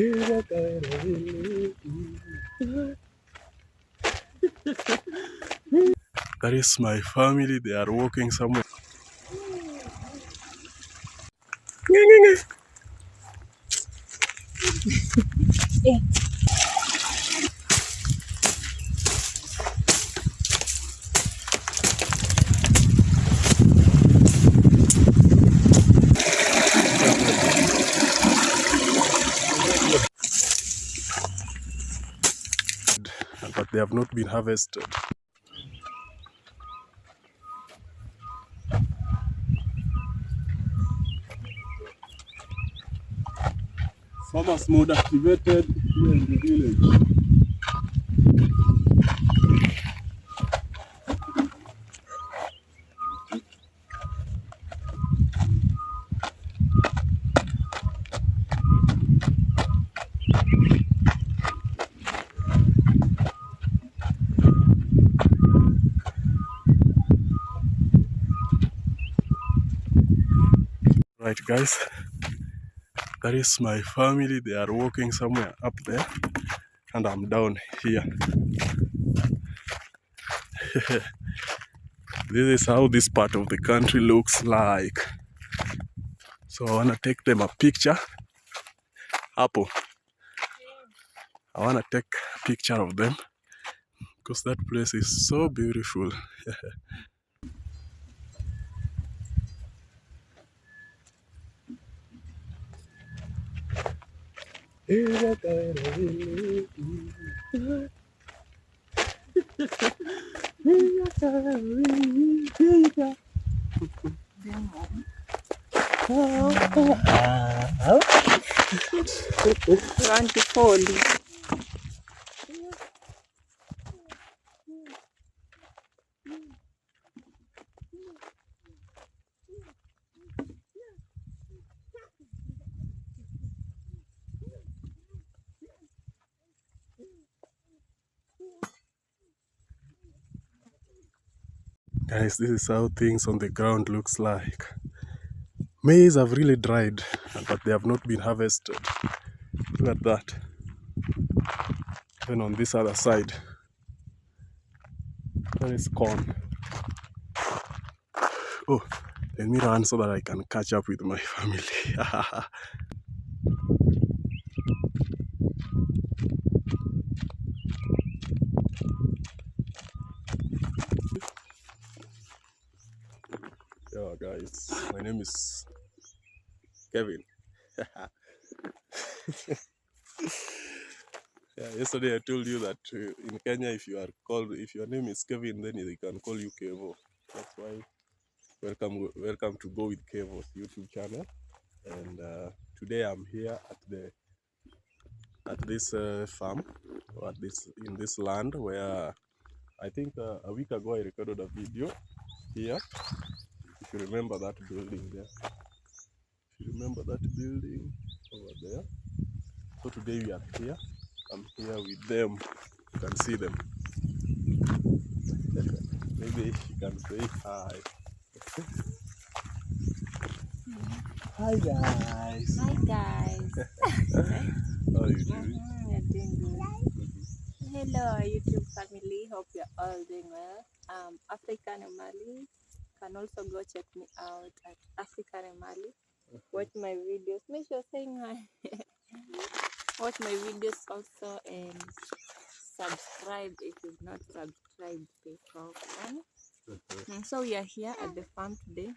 That is my family. They are walking somewhere. But they have not been harvested. Farmers mode activated here in the village. Right, guys, that is my family. They are walking somewhere up there, and I'm down here. This is how this part of the country looks like. So I wanna take them a picture. Apple. I wanna take a picture of them because that place is so beautiful. Guys, this is how things on the ground looks like. Maize have really dried, but they have not been harvested. Look at that. Even on this other side, there is corn. Oh, let me run so that I can catch up with my family. Yeah, guys, my name is Kevin. Yeah, yesterday I told you that in Kenya, if your name is Kevin, then they can call you Kevo. That's why welcome to Go with Kevo's YouTube channel. And today I'm here at this farm, or in this land where I think a week ago I recorded a video here. If you remember that building there, if you remember that building over there. So today we are here. I'm here with them. You can see them. Maybe you can say hi. Hi guys. Hi guys. How are you doing? We're doing good. Hello our YouTube family. Hope you're all doing well. African Emali. Can also go check me out at African Emali. Watch my videos. Make sure saying hi. Watch my videos also and subscribe if you've not subscribed before. So we are here at the farm today.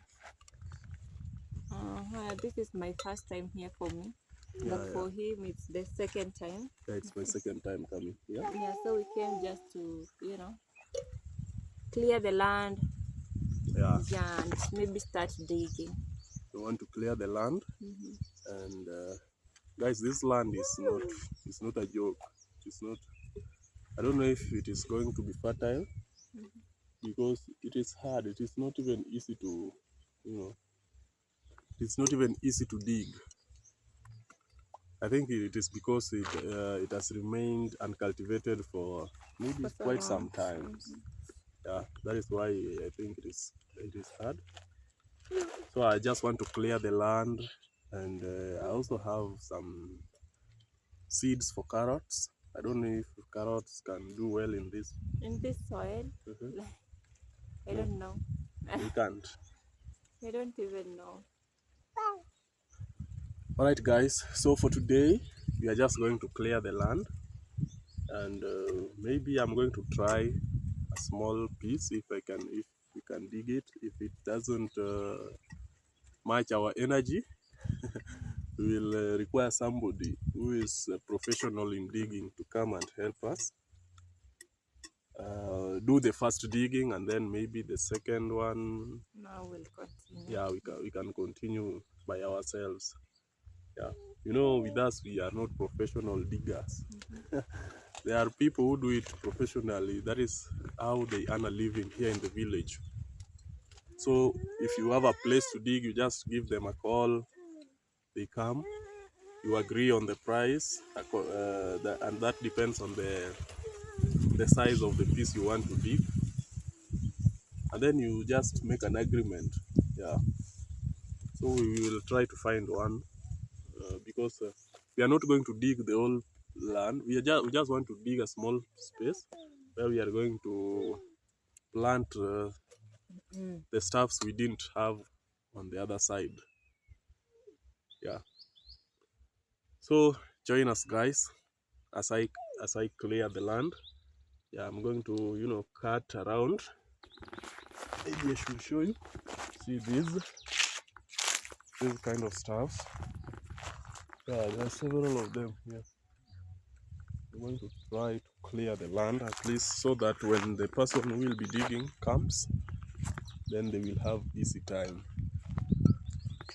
This is my first time here for me, but for him it's the second time. Yeah, it's my second time coming here. Yeah, so we came just to, clear the land. Yeah, and maybe start digging. We want to clear the land, and guys, this land is not a joke. It's not. I don't know if it is going to be fertile because it is hard. It is not even easy to, it's not even easy to dig. I think it is because it has remained uncultivated for maybe quite some time. Yeah, that is why I think it is hard. So I just want to clear the land, and I also have some seeds for carrots. I don't know if carrots can do well in this. In this soil, like, I don't know. They can't. I don't even know. Alright guys, so for today we are just going to clear the land, and maybe I'm going to try a small piece if we can dig it. If it doesn't match our energy, we will require somebody who is professional in digging to come and help us do the first digging, and then maybe the second one. Now we'll continue. Yeah, we can continue by ourselves. Yeah, you know, with us we are not professional diggers. There are people who do it professionally. That is how they earn a living here in the village. So if you have a place to dig, you just give them a call. They come. You agree on the price, and that depends on the size of the piece you want to dig. And then you just make an agreement. Yeah. So we will try to find one because we are not going to dig the whole land. We just want to dig a small space where we are going to plant the stuffs we didn't have on the other side. Yeah. So join us, guys, as I clear the land. Yeah, I'm going to cut around. Maybe I should show you. See this kind of stuff. Yeah, there are several of them here. I'm going to try to clear the land at least so that when the person who will be digging comes, then they will have easy time.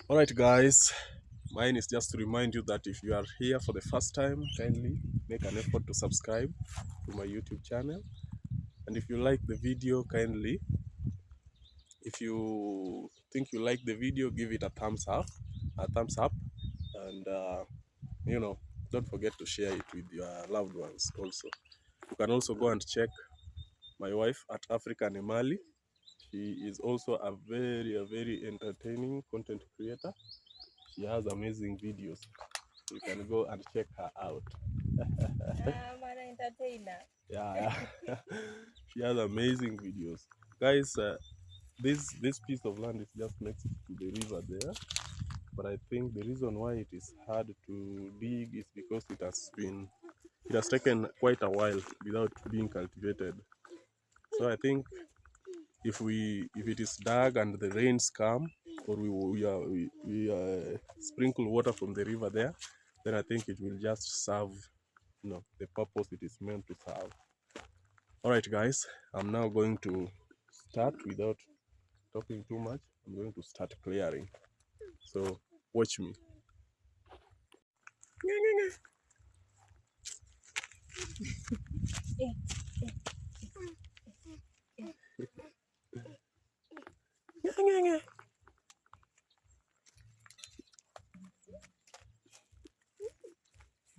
Alright guys, mine is just to remind you that if you are here for the first time, kindly make an effort to subscribe to my YouTube channel. And if you like the video, kindly, if you think you like the video, give it a thumbs up, and don't forget to share it with your loved ones also. You can also go and check my wife at African Emali. She is also a very entertaining content creator. She has amazing videos. You can go and check her out. I'm an entertainer. Yeah. She has amazing videos. Guys, this piece of land is just next to the river there. But I think the reason why it is hard to dig is because it has taken quite a while without being cultivated. So I think if it is dug and the rains come, or we sprinkle water from the river there, then I think it will just serve the purpose it is meant to serve. All right guys, I'm now going to start without talking too much. I'm going to start clearing, so watch me.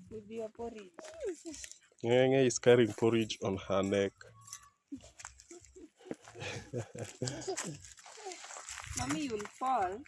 With your porridge. Ngenge is carrying porridge on her neck. Mommy, you will fall.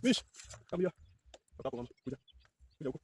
Fish, come here. Papa, mama, kuja. Kuja huko.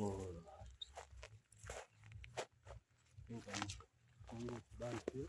Alright. I think I'm almost done here.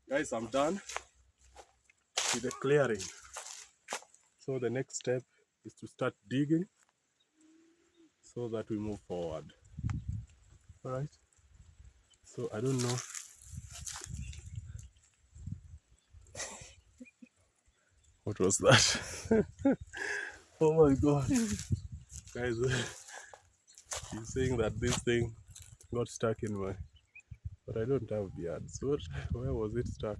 Guys, I'm done with the clearing. So the next step is to start digging so that we move forward. All right. So I don't know. What was that? Oh my God. Guys, he's saying that this thing got stuck in my, but I don't have beard. So where was it stuck?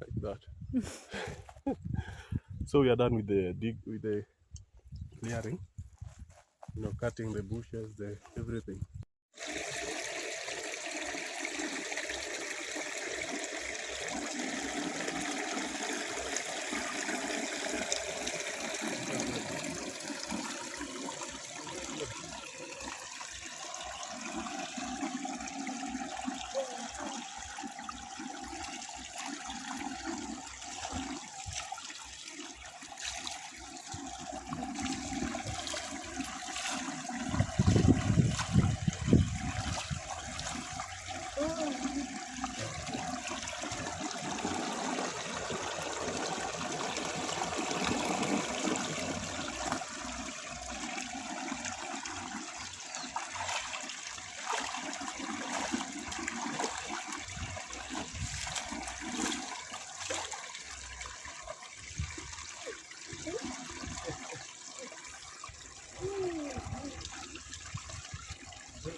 Like that. So we are done with the clearing, cutting the bushes, the everything.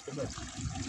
Come on.